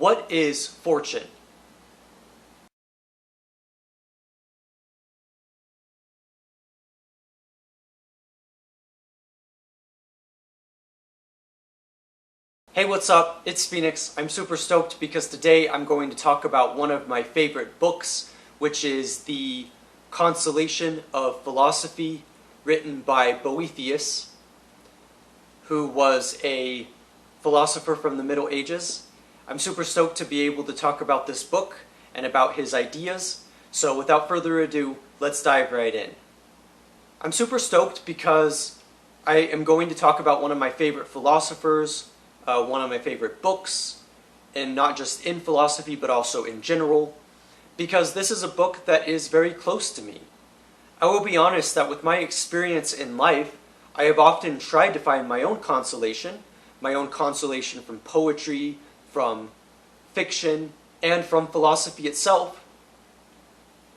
What is fortune? Hey, what's up? It's Phoenix. I'm super stoked because today I'm going to talk about one of my favorite books, which is the Consolation of Philosophy, written by Boethius, who was a philosopher from the Middle Ages. I'm super stoked to be able to talk about this book and about his ideas. So without further ado, let's dive right in. I'm super stoked because I am going to talk about one of my favorite philosophers, one of my favorite books, and not just in philosophy but also in general, because this is a book that is very close to me. I will be honest that with my experience in life, I have often tried to find my own consolation from poetry, from fiction, and from philosophy itself,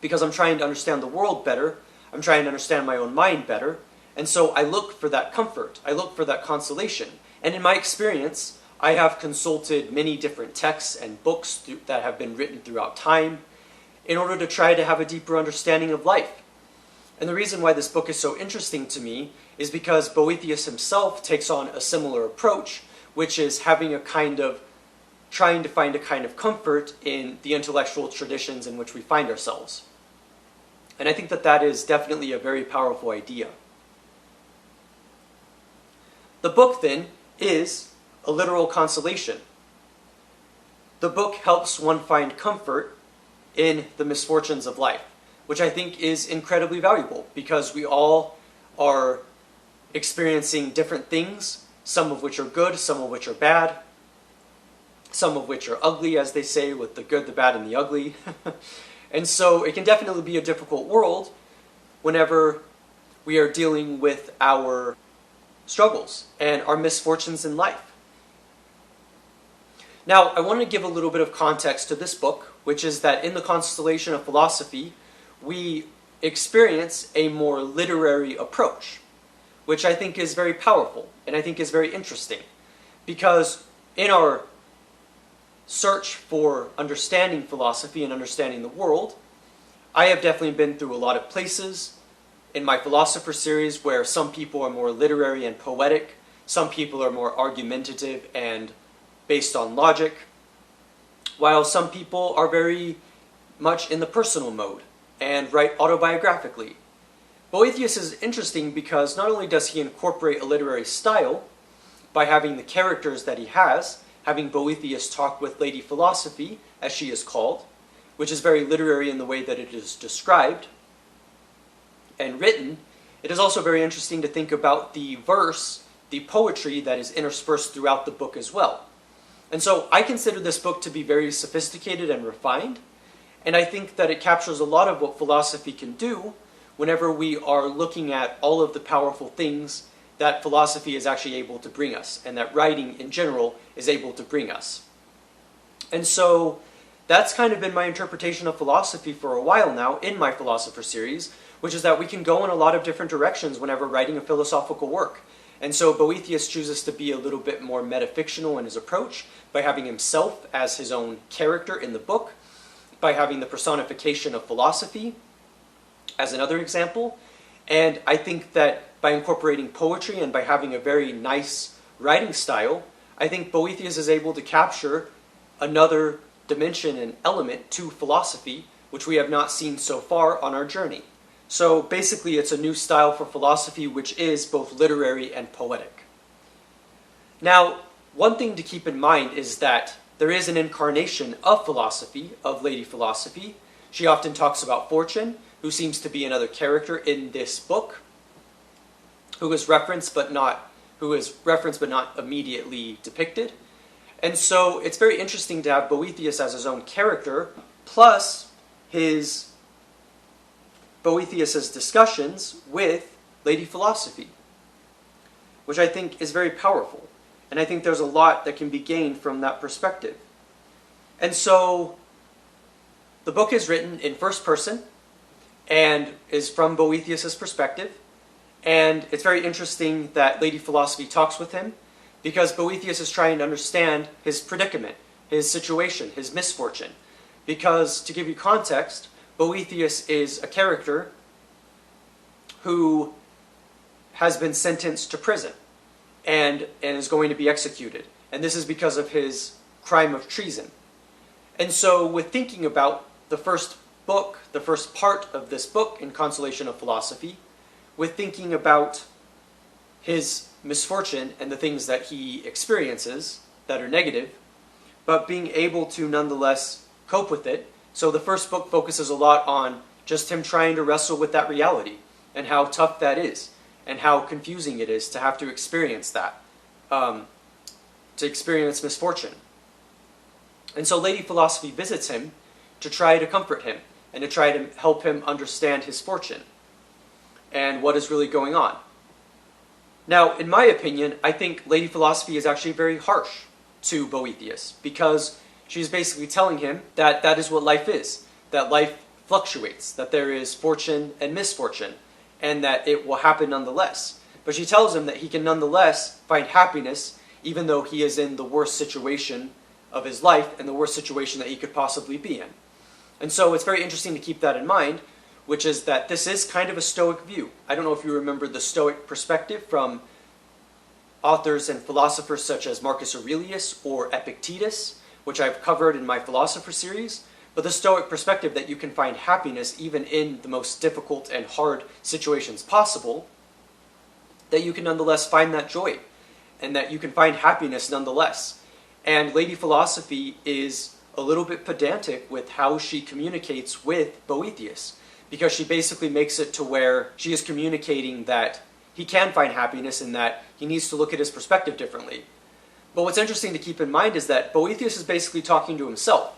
because I'm trying to understand the world better, I'm trying to understand my own mind better, and so I look for that comfort, I look for that consolation. And in my experience, I have consulted many different texts and books that have been written throughout time in order to try to have a deeper understanding of life. And the reason why this book is so interesting to me is because Boethius himself takes on a similar approach, which is having a kind of, trying to find a kind of comfort in the intellectual traditions in which we find ourselves. And I think that that is definitely a very powerful idea. The book, then, is a literal consolation. The book helps one find comfort in the misfortunes of life, which I think is incredibly valuable because we all are experiencing different things, some of which are good, some of which are bad, some of which are ugly, as they say, with the good, the bad, and the ugly. And so it can definitely be a difficult world whenever we are dealing with our struggles and our misfortunes in life. Now, I want to give a little bit of context to this book, which is that in the Consolation of Philosophy, we experience a more literary approach, which I think is very powerful and I think is very interesting, because in our search for understanding philosophy and understanding the world, I have definitely been through a lot of places in my Philosopher Series where some people are more literary and poetic, some people are more argumentative and based on logic, while some people are very much in the personal mode and write autobiographically. Boethius is interesting because not only does he incorporate a literary style by having the characters that he has, having Boethius talk with Lady Philosophy, as she is called, which is very literary in the way that it is described and written. It is also very interesting to think about the verse, the poetry that is interspersed throughout the book as well. And so I consider this book to be very sophisticated and refined, and I think that it captures a lot of what philosophy can do whenever we are looking at all of the powerful things that philosophy is actually able to bring us, and that writing in general is able to bring us. And so that's kind of been my interpretation of philosophy for a while now in my Philosopher Series, which is that we can go in a lot of different directions whenever writing a philosophical work. And so Boethius chooses to be a little bit more metafictional in his approach by having himself as his own character in the book, by having the personification of philosophy as another example. And I think that by incorporating poetry and by having a very nice writing style, I think Boethius is able to capture another dimension and element to philosophy which we have not seen so far on our journey. So basically it's a new style for philosophy which is both literary and poetic. Now, one thing to keep in mind is that there is an incarnation of philosophy, of Lady Philosophy. She often talks about Fortune, who seems to be another character in this book, who is referenced but not immediately depicted. And so it's very interesting to have Boethius as his own character, plus Boethius's discussions with Lady Philosophy, which I think is very powerful. And I think there's a lot that can be gained from that perspective. And so the book is written in first person and is from Boethius's perspective. And it's very interesting that Lady Philosophy talks with him because Boethius is trying to understand his predicament, his situation, his misfortune. Because, to give you context, Boethius is a character who has been sentenced to prison and is going to be executed. And this is because of his crime of treason. And so, with thinking about the first book, the first part of this book in Consolation of Philosophy, with thinking about his misfortune and the things that he experiences that are negative, but being able to nonetheless cope with it. So the first book focuses a lot on just him trying to wrestle with that reality and how tough that is and how confusing it is to have to experience that, to experience misfortune. And so Lady Philosophy visits him to try to comfort him and to try to help him understand his fortune and what is really going on. Now, in my opinion, I think Lady Philosophy is actually very harsh to Boethius, because she's basically telling him that that is what life is, that life fluctuates, that there is fortune and misfortune, and that it will happen nonetheless. But she tells him that he can nonetheless find happiness even though he is in the worst situation of his life and the worst situation that he could possibly be in. And so it's very interesting to keep that in mind, which is that this is kind of a Stoic view. I don't know if you remember the Stoic perspective from authors and philosophers such as Marcus Aurelius or Epictetus, which I've covered in my Philosopher Series, but the Stoic perspective that you can find happiness even in the most difficult and hard situations possible, that you can nonetheless find that joy, and that you can find happiness nonetheless. And Lady Philosophy is a little bit pedantic with how she communicates with Boethius, because she basically makes it to where she is communicating that he can find happiness and that he needs to look at his perspective differently. But what's interesting to keep in mind is that Boethius is basically talking to himself.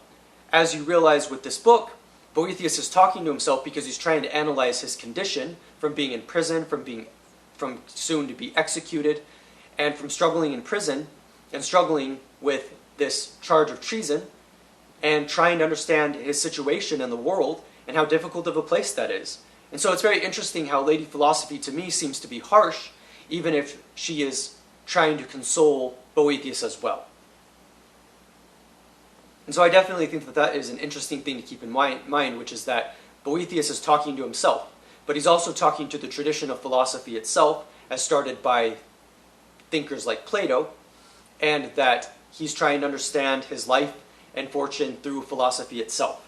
As you realize with this book, Boethius is talking to himself because he's trying to analyze his condition from being in prison, from soon to be executed, and from struggling in prison and struggling with this charge of treason, and trying to understand his situation in the world and how difficult of a place that is. And so it's very interesting how Lady Philosophy to me seems to be harsh, even if she is trying to console Boethius as well. And so I definitely think that that is an interesting thing to keep in mind, which is that Boethius is talking to himself, but he's also talking to the tradition of philosophy itself, as started by thinkers like Plato, and that he's trying to understand his life and fortune through philosophy itself.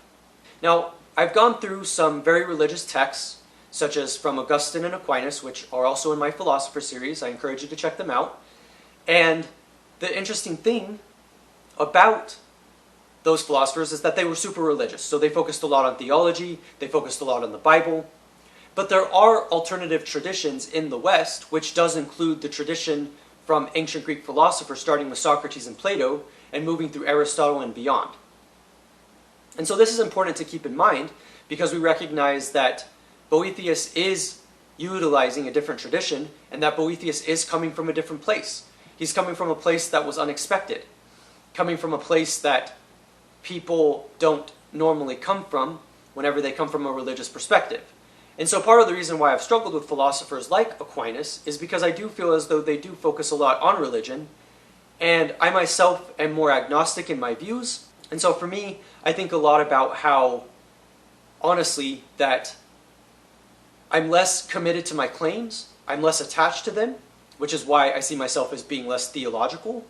Now, I've gone through some very religious texts, such as from Augustine and Aquinas, which are also in my Philosopher Series. I encourage you to check them out. And the interesting thing about those philosophers is that they were super religious. So they focused a lot on theology, they focused a lot on the Bible. But there are alternative traditions in the West, which does include the tradition from ancient Greek philosophers, starting with Socrates and Plato, and moving through Aristotle and beyond. And so this is important to keep in mind, because we recognize that Boethius is utilizing a different tradition, and that Boethius is coming from a different place. He's coming from a place that was unexpected, coming from a place that people don't normally come from whenever they come from a religious perspective. And so part of the reason why I've struggled with philosophers like Aquinas is because I do feel as though they do focus a lot on religion, and I myself am more agnostic in my views. And so for me, I think a lot about how, honestly, that I'm less committed to my claims, I'm less attached to them, which is why I see myself as being less theological.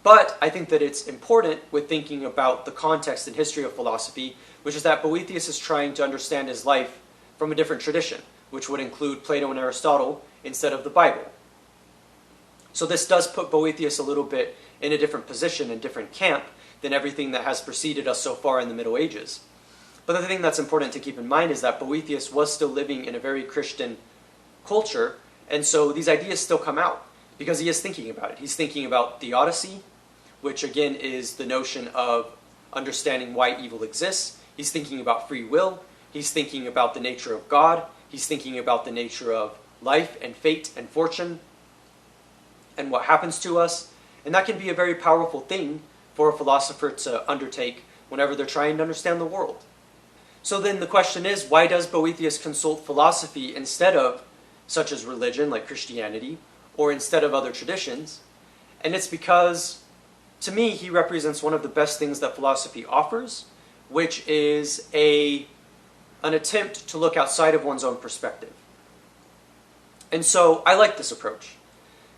But I think that it's important with thinking about the context and history of philosophy, which is that Boethius is trying to understand his life from a different tradition, which would include Plato and Aristotle instead of the Bible. So this does put Boethius a little bit in a different position, in a different camp, than everything that has preceded us so far in the Middle Ages. But the thing that's important to keep in mind is that Boethius was still living in a very Christian culture, and so these ideas still come out, because he is thinking about it. He's thinking about theodicy, which again is the notion of understanding why evil exists. He's thinking about free will. He's thinking about the nature of God. He's thinking about the nature of life and fate and fortune and what happens to us. And that can be a very powerful thing for a philosopher to undertake whenever they're trying to understand the world. So then the question is, why does Boethius consult philosophy instead of such as religion, like Christianity, or instead of other traditions? And it's because to me, he represents one of the best things that philosophy offers, which is an attempt to look outside of one's own perspective. And so I like this approach,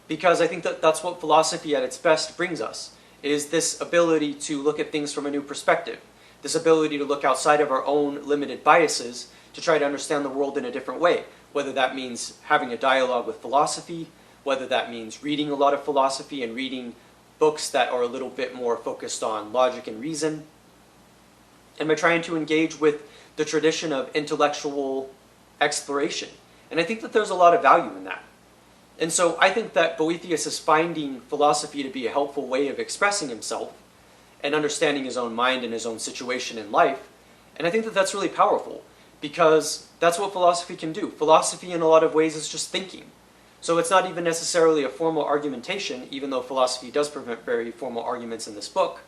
because I think that that's what philosophy at its best brings us, is this ability to look at things from a new perspective, this ability to look outside of our own limited biases to try to understand the world in a different way, whether that means having a dialogue with philosophy, whether that means reading a lot of philosophy and reading books that are a little bit more focused on logic and reason, and by trying to engage with the tradition of intellectual exploration. And I think that there's a lot of value in that. And so I think that Boethius is finding philosophy to be a helpful way of expressing himself and understanding his own mind and his own situation in life. And I think that that's really powerful, because that's what philosophy can do. Philosophy in a lot of ways is just thinking. So it's not even necessarily a formal argumentation, even though philosophy does prevent very formal arguments in this book.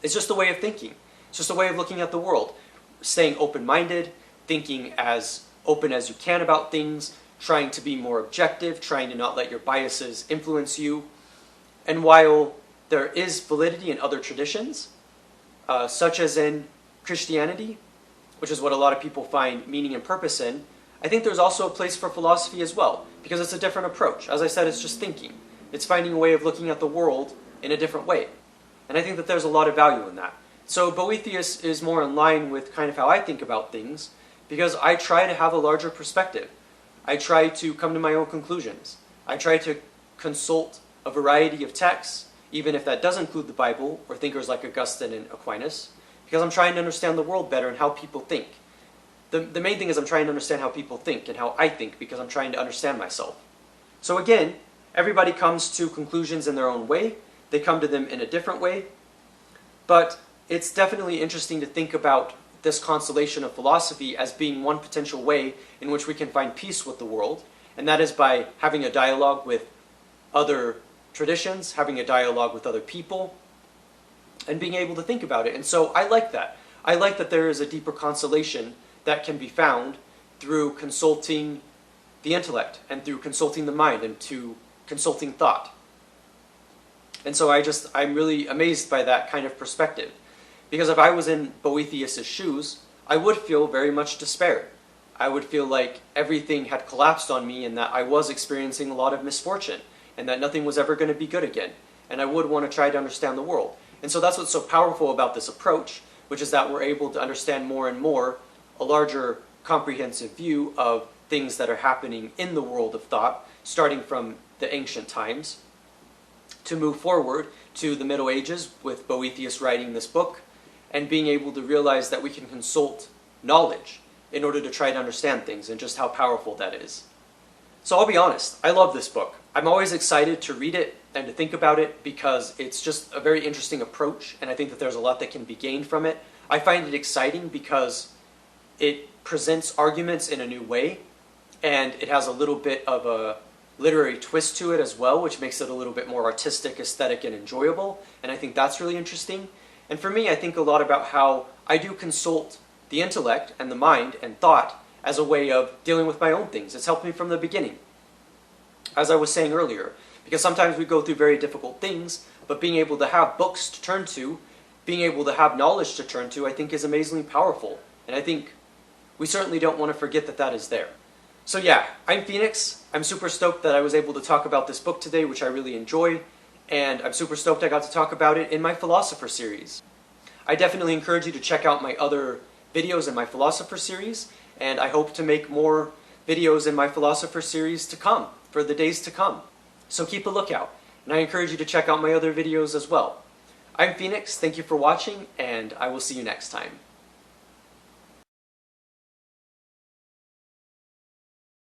It's just a way of thinking. It's just a way of looking at the world, staying open-minded, thinking as open as you can about things, trying to be more objective, trying to not let your biases influence you. And while there is validity in other traditions, such as in Christianity, which is what a lot of people find meaning and purpose in, I think there's also a place for philosophy as well, because it's a different approach. As I said, it's just thinking. It's finding a way of looking at the world in a different way. And I think that there's a lot of value in that. So Boethius is more in line with kind of how I think about things, because I try to have a larger perspective. I try to come to my own conclusions. I try to consult a variety of texts, even if that does include the Bible or thinkers like Augustine and Aquinas, because I'm trying to understand the world better and how people think. The main thing is I'm trying to understand how people think and how I think, because I'm trying to understand myself. So again, everybody comes to conclusions in their own way. They come to them in a different way. But it's definitely interesting to think about this consolation of philosophy as being one potential way in which we can find peace with the world, and that is by having a dialogue with other traditions, having a dialogue with other people, and being able to think about it. And so I like that. I like that there is a deeper consolation that can be found through consulting the intellect and through consulting the mind and to consulting thought. And so I'm really amazed by that kind of perspective. Because if I was in Boethius' shoes, I would feel very much despair. I would feel like everything had collapsed on me and that I was experiencing a lot of misfortune and that nothing was ever going to be good again. And I would want to try to understand the world. And so that's what's so powerful about this approach, which is that we're able to understand more and more a larger comprehensive view of things that are happening in the world of thought, starting from the ancient times, to move forward to the Middle Ages with Boethius writing this book, and being able to realize that we can consult knowledge in order to try to understand things, and just how powerful that is. So I'll be honest, I love this book. I'm always excited to read it and to think about it, because it's just a very interesting approach, and I think that there's a lot that can be gained from it. I find it exciting because it presents arguments in a new way, and it has a little bit of a literary twist to it as well, which makes it a little bit more artistic, aesthetic, and enjoyable, and I think that's really interesting. And for me, I think a lot about how I do consult the intellect and the mind and thought as a way of dealing with my own things. It's helped me from the beginning, as I was saying earlier, because sometimes we go through very difficult things, but being able to have books to turn to, being able to have knowledge to turn to, I think is amazingly powerful. And I think we certainly don't want to forget that that is there. So yeah, I'm Phoenix. I'm super stoked that I was able to talk about this book today, which I really enjoy, and I'm super stoked I got to talk about it in my Philosopher Series. I definitely encourage you to check out my other videos in my Philosopher Series, and I hope to make more videos in my Philosopher Series to come, for the days to come. So keep a lookout, and I encourage you to check out my other videos as well. I'm Phoenix, thank you for watching, and I will see you next time.